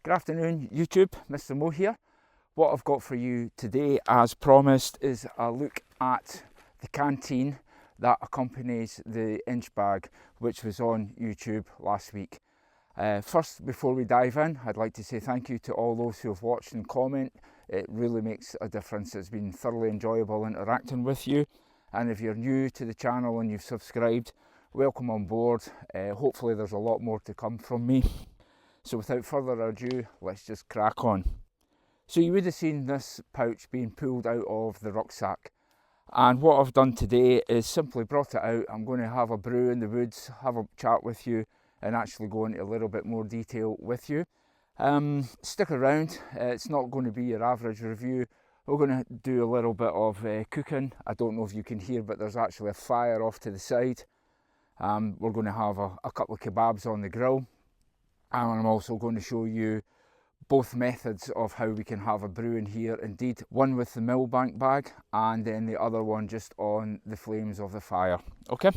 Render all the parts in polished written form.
Good afternoon YouTube, Mr. Mo here. What I've got for you today, as promised, is a look at the canteen that accompanies the inch bag, which was on YouTube last week. First, before we dive in, I'd like to say thank you to all those who have watched and comment. It really makes a difference. It's been thoroughly enjoyable interacting with you. And if you're new to the channel and you've subscribed, welcome on board. Hopefully there's a lot more to come from me. So without further ado, let's just crack on. So you would have seen this pouch being pulled out of the rucksack. And what I've done today is simply brought it out. I'm going to have a brew in the woods, have a chat with you, and actually go into a little bit more detail with you. Stick around, it's not going to be your average review. We're going to do a little bit of cooking. I don't know if you can hear, but there's actually a fire off to the side. We're going to have a couple of kebabs on the grill. And I'm also going to show you both methods of how we can have a brew in here. Indeed, one with the Milbank bag and then the other one just on the flames of the fire. Okay,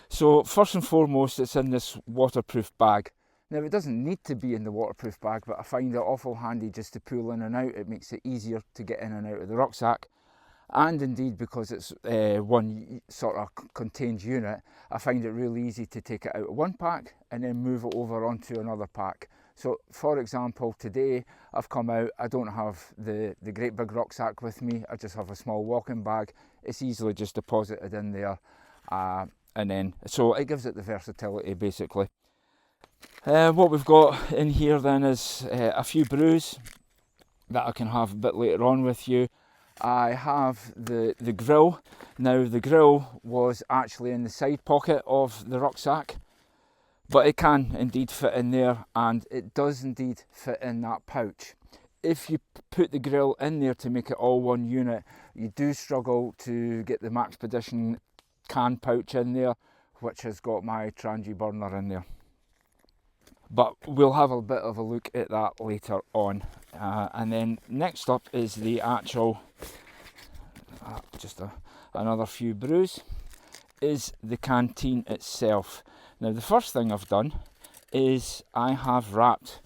so first and foremost, it's in this waterproof bag. Now, it doesn't need to be in the waterproof bag, but I find it awful handy just to pull in and out. It makes it easier to get in and out of the rucksack. And indeed, because it's one sort of contained unit, I find it really easy to take it out of one pack and then move it over onto another pack. So for example, today I've come out, I don't have the great big rucksack with me, I just have a small walking bag. It's easily just deposited in there, and then, so it gives it the versatility basically. What we've got in here then is a few brews that I can have a bit later on with you. I have the grill. Now the grill was actually in the side pocket of the rucksack, but it can indeed fit in there, and it does indeed fit in that pouch. If you put the grill in there to make it all one unit, you do struggle to get the Maxpedition can pouch in there, which has got my Trangia Burner in there. But we'll have a bit of a look at that later on. And then next up is the actual, another few brews, is the canteen itself. Now the first thing I've done is I have wrapped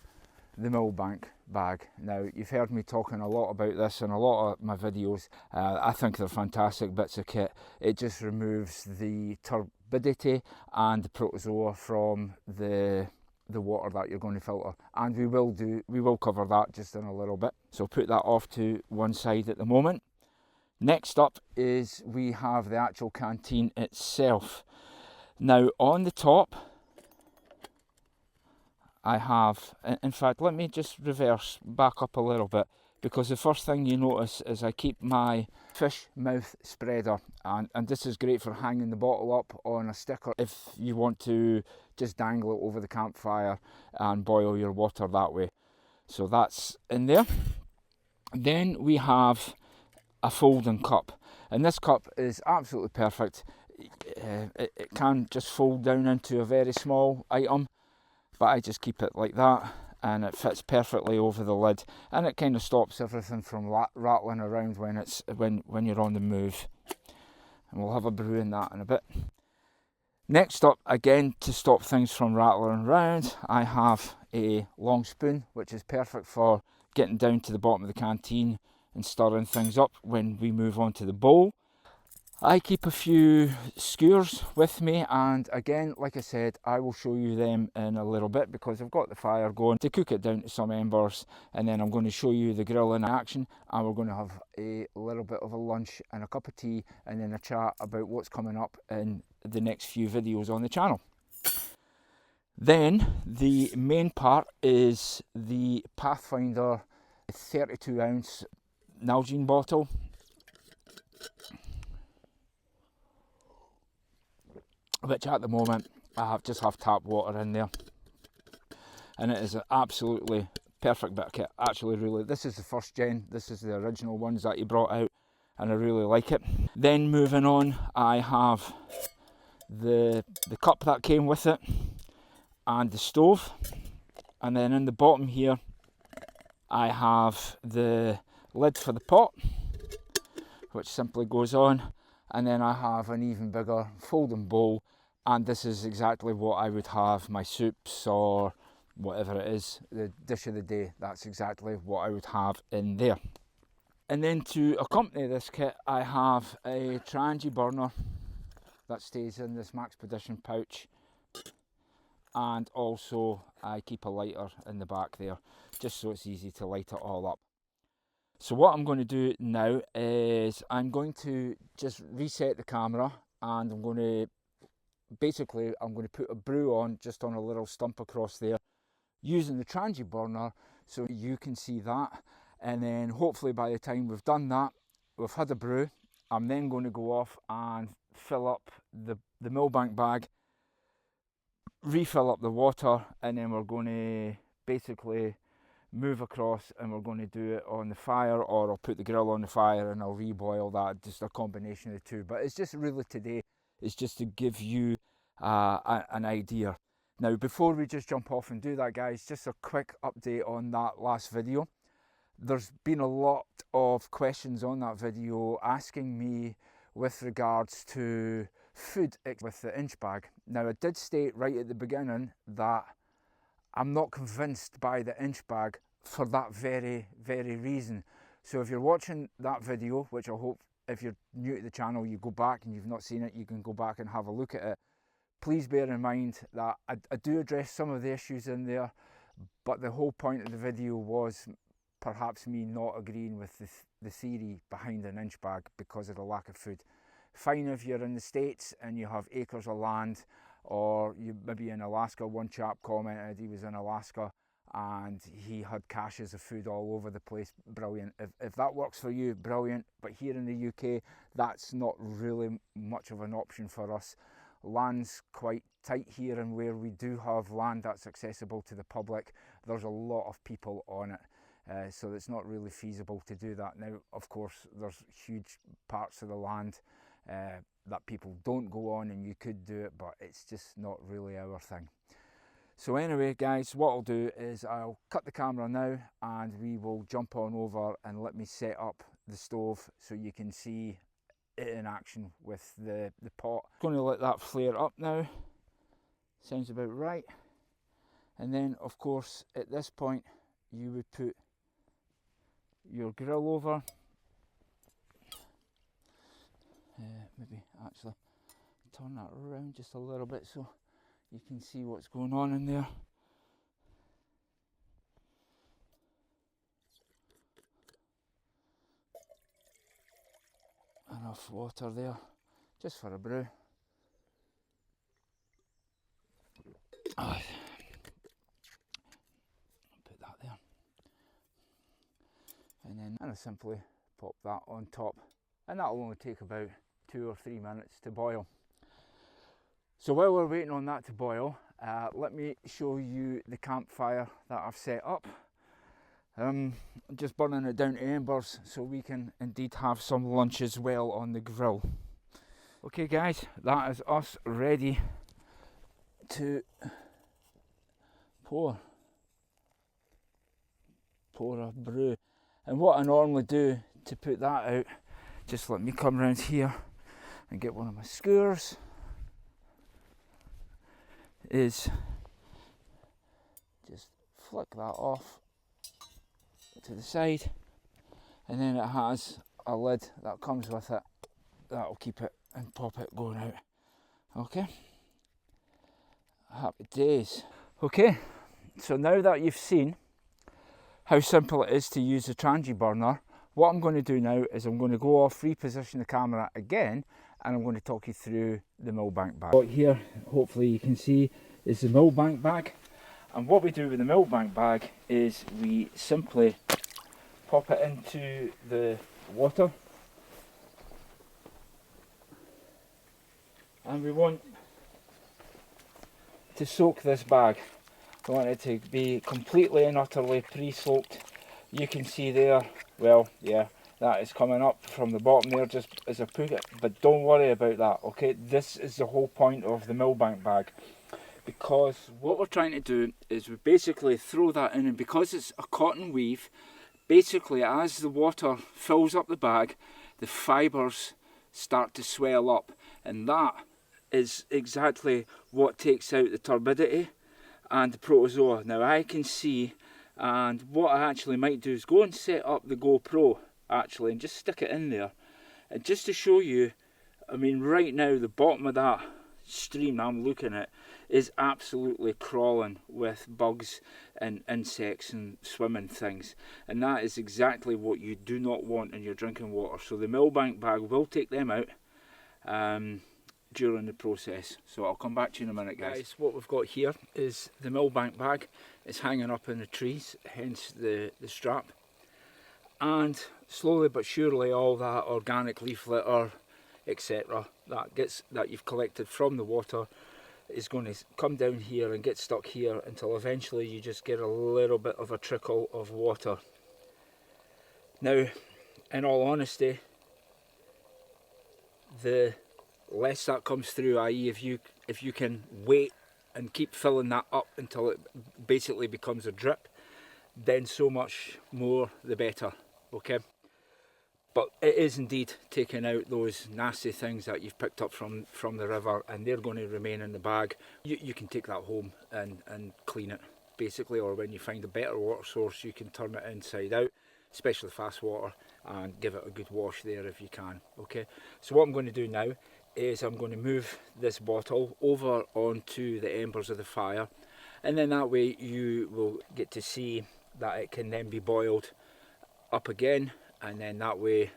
the Milbank bag. Now you've heard me talking a lot about this in a lot of my videos. I think they're fantastic bits of kit. It just removes the turbidity and the protozoa from the water that you're going to filter, and we will cover that just in a little bit. So put that off to one side at the moment. Next up is we have the actual canteen itself. Now on the top I have, in fact let me just reverse back up a little bit, because the first thing you notice is I keep my fish mouth spreader, and this is great for hanging the bottle up on a sticker if you want to just dangle it over the campfire and boil your water that way. So that's in there. Then we have a folding cup, and this cup is absolutely perfect. It can just fold down into a very small item, but I just keep it like that, and it fits perfectly over the lid, and it kind of stops everything from rattling around when you're on the move. And we'll have a brew in that in a bit. Next up, again, to stop things from rattling around, I have a long spoon, which is perfect for getting down to the bottom of the canteen and stirring things up when we move on to the bowl. I keep a few skewers with me, and again, like I said, I will show you them in a little bit because I've got the fire going to cook it down to some embers, and then I'm going to show you the grill in action, and we're going to have a little bit of a lunch and a cup of tea, and then a chat about what's coming up in the next few videos on the channel. Then the main part is the Pathfinder 32 ounce Nalgene bottle. Which at the moment I just have tap water in there, and it is an absolutely perfect bit of kit. Actually, really, this is the first gen, this is the original ones that he brought out, and I really like it. Then moving on, I have the cup that came with it and the stove, and then in the bottom here I have the lid for the pot, which simply goes on, and then I have an even bigger folding bowl, and this is exactly what I would have my soups or whatever it is, the dish of the day, that's exactly what I would have in there. And then to accompany this kit, I have a Trangia Burner that stays in this Maxpedition pouch, and also I keep a lighter in the back there, just so it's easy to light it all up. So what I'm going to do now is I'm going to just reset the camera, and I'm going to put a brew on just on a little stump across there using the Trangia Burner so you can see that. And then hopefully by the time we've done that, we've had a brew, I'm then going to go off and fill up the Milbank bag, refill up the water, and then we're going to basically move across and we're going to do it on the fire, or I'll put the grill on the fire and I'll reboil that, just a combination of the two. But it's just really today, it's just to give you an idea. Now before we just jump off and do that, guys, just a quick update on that last video. There's been a lot of questions on that video asking me with regards to food with the inch bag. Now I did state right at the beginning that I'm not convinced by the inch bag for that very reason. So if you're watching that video, which I hope if you're new to the channel you go back and you've not seen it, you can go back and have a look at it. Please bear in mind that I do address some of the issues in there, but the whole point of the video was perhaps me not agreeing with the theory behind an inch bag because of the lack of food. Fine if you're in the States and you have acres of land, or you maybe in Alaska. One chap commented he was in Alaska and he had caches of food all over the place. Brilliant. If that works for you, brilliant. But here in the UK, that's not really much of an option for us. Land's quite tight here, and where we do have land that's accessible to the public, there's a lot of people on it. So it's not really feasible to do that. Now, of course, there's huge parts of the land that people don't go on, and you could do it, but it's just not really our thing. So anyway, guys, what I'll do is I'll cut the camera now, and we will jump on over and let me set up the stove so you can see it in action with the pot. I'm going to let that flare up now. Sounds about right. And then, of course, at this point, you would put your grill over. Maybe actually turn that around just a little bit so you can see what's going on in there. Enough water there just for a brew. Oh, put that there, and then I simply pop that on top, and that'll only take about 2 or 3 minutes to boil. So while we're waiting on that to boil, let me show you the campfire that I've set up. Just burning it down to embers so we can indeed have some lunch as well on the grill. Okay guys, that is us ready to pour a brew. And what I normally do to put that out, just let me come around here and get one of my skewers, is just flick that off to the side, and then it has a lid that comes with it that'll keep it and pop it going out. Okay, happy days. Okay, so now that you've seen how simple it is to use the Trangia Burner, what I'm going to do now is I'm going to go off, reposition the camera again, and I'm going to talk you through the Milbank bag. What here, hopefully you can see, is the Milbank bag. And what we do with the Milbank bag is we simply pop it into the water, and we want to soak this bag. We want it to be completely and utterly pre-soaked. You can see there, well, yeah, that is coming up from the bottom there just as I put it, but don't worry about that, okay? This is the whole point of the Milbank bag, because what we're trying to do is we basically throw that in, and because it's a cotton weave, basically as the water fills up the bag, the fibres start to swell up, and that is exactly what takes out the turbidity and the protozoa. Now I can see, and what I actually might do is go and set up the GoPro actually and just stick it in there, and just to show you, I mean right now the bottom of that stream I'm looking at is absolutely crawling with bugs and insects and swimming things, and that is exactly what you do not want in your drinking water. So the Milbank bag will take them out during the process. So I'll come back to you in a minute, guys. What we've got here is the Milbank bag. It's hanging up in the trees, hence the strap, and slowly but surely all that organic leaf litter, etc., that you've collected from the water is going to come down here and get stuck here until eventually you just get a little bit of a trickle of water. Now, in all honesty, the less that comes through, i.e. if you can wait and keep filling that up until it basically becomes a drip, then so much more the better, okay? But it is indeed taking out those nasty things that you've picked up from the river, and they're going to remain in the bag. You can take that home and clean it, basically, or when you find a better water source, you can turn it inside out, especially fast water, and give it a good wash there if you can, okay? So what I'm going to do now is I'm going to move this bottle over onto the embers of the fire, and then that way you will get to see that it can then be boiled up again, and then that way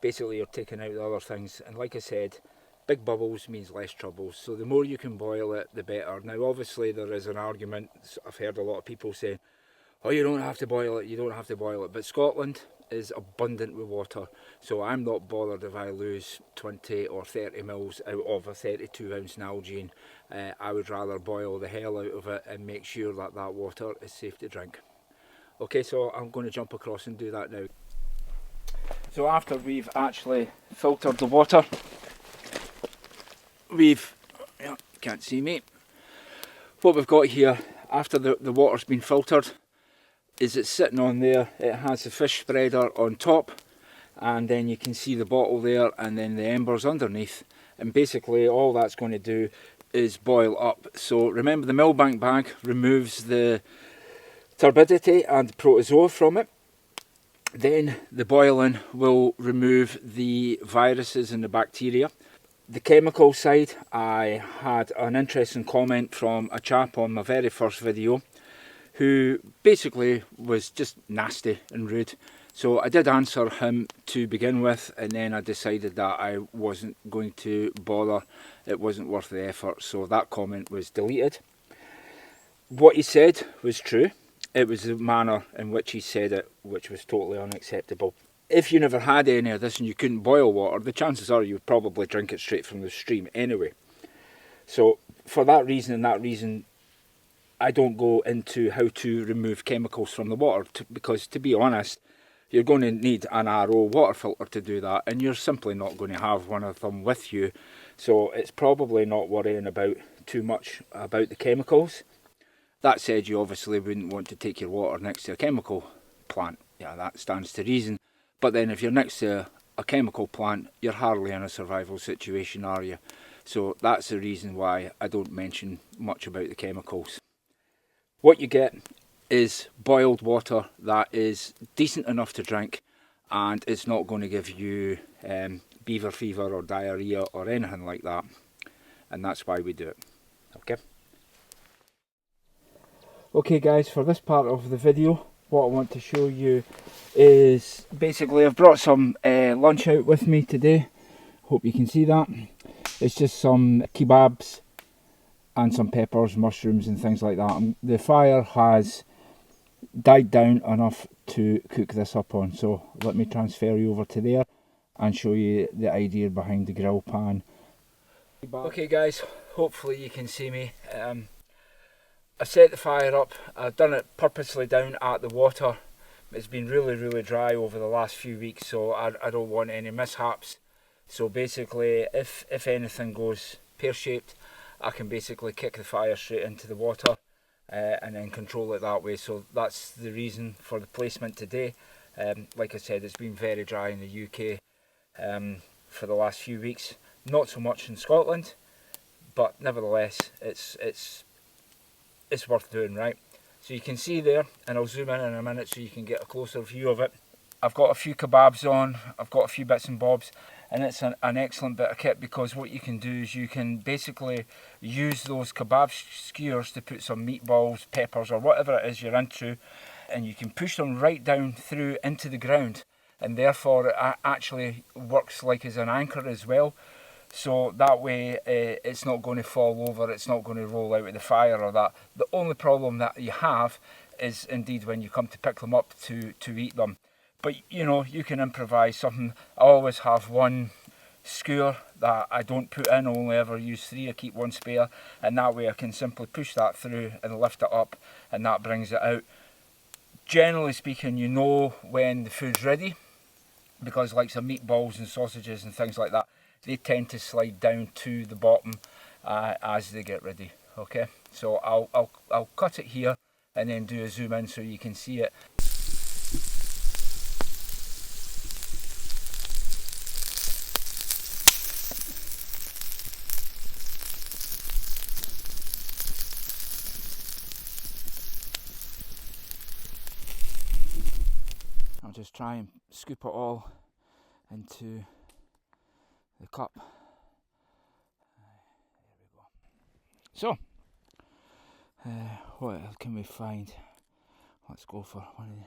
basically you're taking out the other things. And like I said, big bubbles means less trouble, so the more you can boil it, the better. Now obviously there is an argument, I've heard a lot of people saying, oh, you don't have to boil it, you don't have to boil it, but Scotland is abundant with water, so I'm not bothered if I lose 20 or 30 mils out of a 32 ounce Nalgene. I would rather boil the hell out of it and make sure that that water is safe to drink. Okay, so I'm going to jump across and do that now. So after we've actually filtered the water, can't see me, what we've got here after the water's been filtered is it's sitting on there. It has the fish spreader on top, and then you can see the bottle there, and then the embers underneath, and basically all that's going to do is boil up. So remember, the Milbank bag removes the turbidity and protozoa from it. Then the boiling will remove the viruses and the bacteria. The chemical side, I had an interesting comment from a chap on my very first video who basically was just nasty and rude. So I did answer him to begin with, and then I decided that I wasn't going to bother. It wasn't worth the effort, so that comment was deleted. What he said was true. It was the manner in which he said it which was totally unacceptable. If you never had any of this and you couldn't boil water, the chances are you would probably drink it straight from the stream anyway. So for that reason and that reason, I don't go into how to remove chemicals from the water, because to be honest, you're going to need an RO water filter to do that, and you're simply not going to have one of them with you. So it's probably not worrying about too much about the chemicals. That said, you obviously wouldn't want to take your water next to a chemical plant. Yeah, that stands to reason. But then if you're next to a chemical plant, you're hardly in a survival situation, are you? So that's the reason why I don't mention much about the chemicals. What you get is boiled water that is decent enough to drink, and it's not going to give you beaver fever or diarrhea or anything like that. And that's why we do it. Okay? Okay guys, for this part of the video, what I want to show you is basically I've brought some lunch out with me today. Hope you can see that. It's just some kebabs and some peppers, mushrooms and things like that. The fire has died down enough to cook this up on, so let me transfer you over to there and show you the idea behind the grill pan. Okay guys, hopefully you can see me. I set the fire up. I've done it purposely down at the water. It's been really dry over the last few weeks, so I don't want any mishaps. So basically, if anything goes pear-shaped, I can basically kick the fire straight into the water and then control it that way. So that's the reason for the placement today. Like I said, it's been very dry in the UK for the last few weeks. Not so much in Scotland, but nevertheless, it's it's worth doing, right? So you can see there, and I'll zoom in a minute so you can get a closer view of it. I've got a few kebabs on, I've got a few bits and bobs, and it's an excellent bit of kit, because what you can do is you can basically use those kebab skewers to put some meatballs, peppers, or whatever it is you're into, and you can push them right down through into the ground, and therefore it actually works like as an anchor as well. So that way it's not going to fall over, it's not going to roll out of the fire or that. The only problem that you have is indeed when you come to pick them up to eat them. But you know, you can improvise something. I always have one skewer that I don't put in, I only ever use 3, I keep one spare, and that way I can simply push that through and lift it up, and that brings it out. Generally speaking, you know when the food's ready, because like some meatballs and sausages and things like that, they tend to slide down to the bottom as they get ready. Okay, so I'll cut it here and then do a zoom in so you can see it. I'll just try and scoop it all into the cup. There we go. So, what else can we find? Let's go for one of the...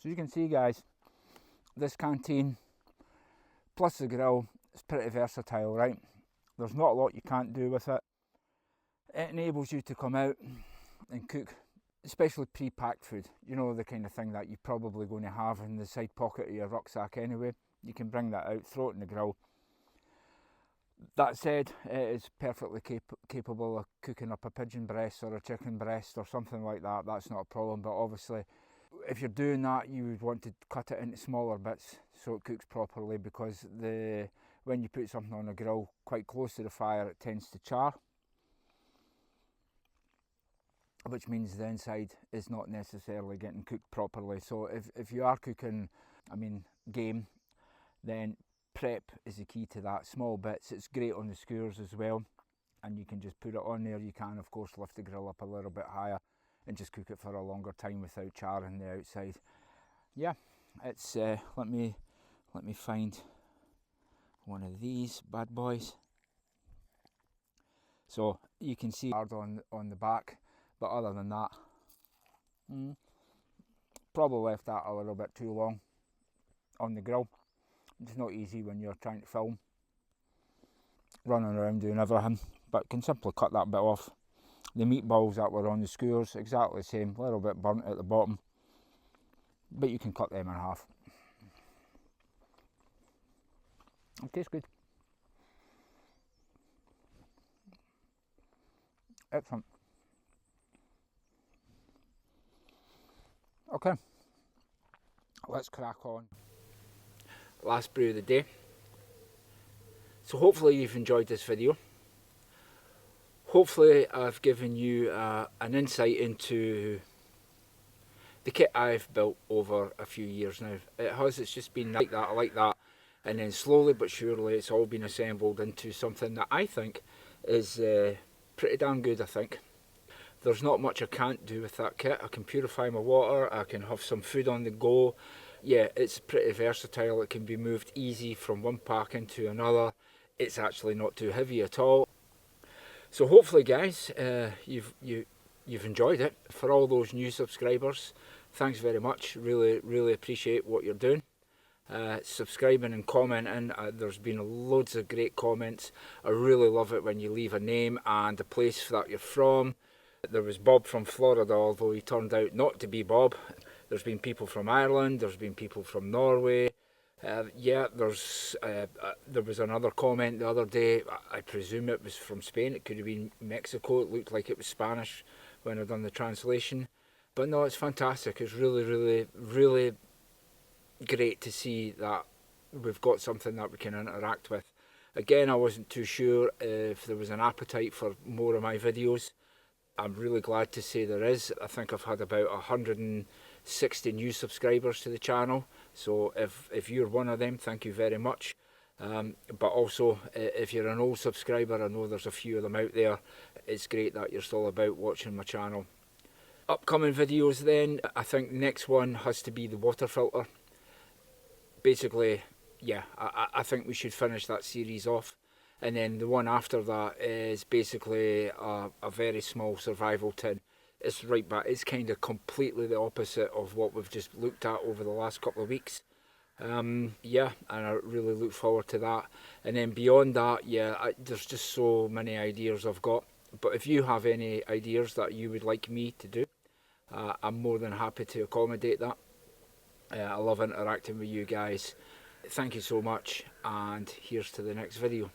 So you can see, guys, this canteen plus the grill is pretty versatile, right? There's not a lot you can't do with it. It enables you to come out and cook, especially pre-packed food. You know, the kind of thing that you're probably going to have in the side pocket of your rucksack anyway. You can bring that out, throw it in the grill. That said, it is perfectly capable of cooking up a pigeon breast or a chicken breast or something like that. That's not a problem, but obviously if you're doing that, you would want to cut it into smaller bits so it cooks properly, because when you put something on a grill quite close to the fire, it tends to char, which means the inside is not necessarily getting cooked properly. So if you are cooking, game, then prep is the key to that. Small bits. It's great on the skewers as well, and you can just put it on there. You can of course lift the grill up a little bit higher and just cook it for a longer time without charring the outside. Yeah, it's let me find one of these bad boys. So you can see hard on the back, but other than that, probably left that a little bit too long on the grill. It's not easy when you're trying to film, running around doing everything, but can simply cut that bit off. The meatballs that were on the skewers, exactly the same, a little bit burnt at the bottom, but you can cut them in half. It tastes good. Excellent. Okay, let's crack on. Last brew of the day. So hopefully you've enjoyed this video. Hopefully I've given you an insight into the kit I've built over a few years now. It's just been like that, and then slowly but surely it's all been assembled into something that I think is pretty damn good. I think there's not much I can't do with that kit. I can purify my water, I can have some food on the go. Yeah, it's pretty versatile. It can be moved easy from one pack into another. It's actually not too heavy at all. So hopefully, guys, you've enjoyed it. For all those new subscribers, thanks very much. Really appreciate what you're doing. Subscribing and commenting. There's been loads of great comments. I really love it when you leave a name and the place that you're from. There was Bob from Florida, although he turned out not to be Bob. There's been people from Ireland, there's been people from Norway. Yeah, there was another comment the other day. I presume it was from Spain. It could have been Mexico. It looked like it was Spanish when I done the translation. But no, it's fantastic. It's really great to see that we've got something that we can interact with. Again, I wasn't too sure if there was an appetite for more of my videos. I'm really glad to say there is. I think I've had about 160 new subscribers to the channel, so if you're one of them, thank you very much. But also, if you're an old subscriber, I know there's a few of them out there. It's great that you're still about watching my channel. Upcoming videos then, I think the next one has to be the water filter. Basically, yeah, I think we should finish that series off. And then the one after that is basically a very small survival tin. It's right back, it's kind of completely the opposite of what we've just looked at over the last couple of weeks. Yeah, and I really look forward to that. And then beyond that, yeah, there's just so many ideas I've got. But if you have any ideas that you would like me to do, I'm more than happy to accommodate that. I love interacting with you guys. Thank you so much, and here's to the next video.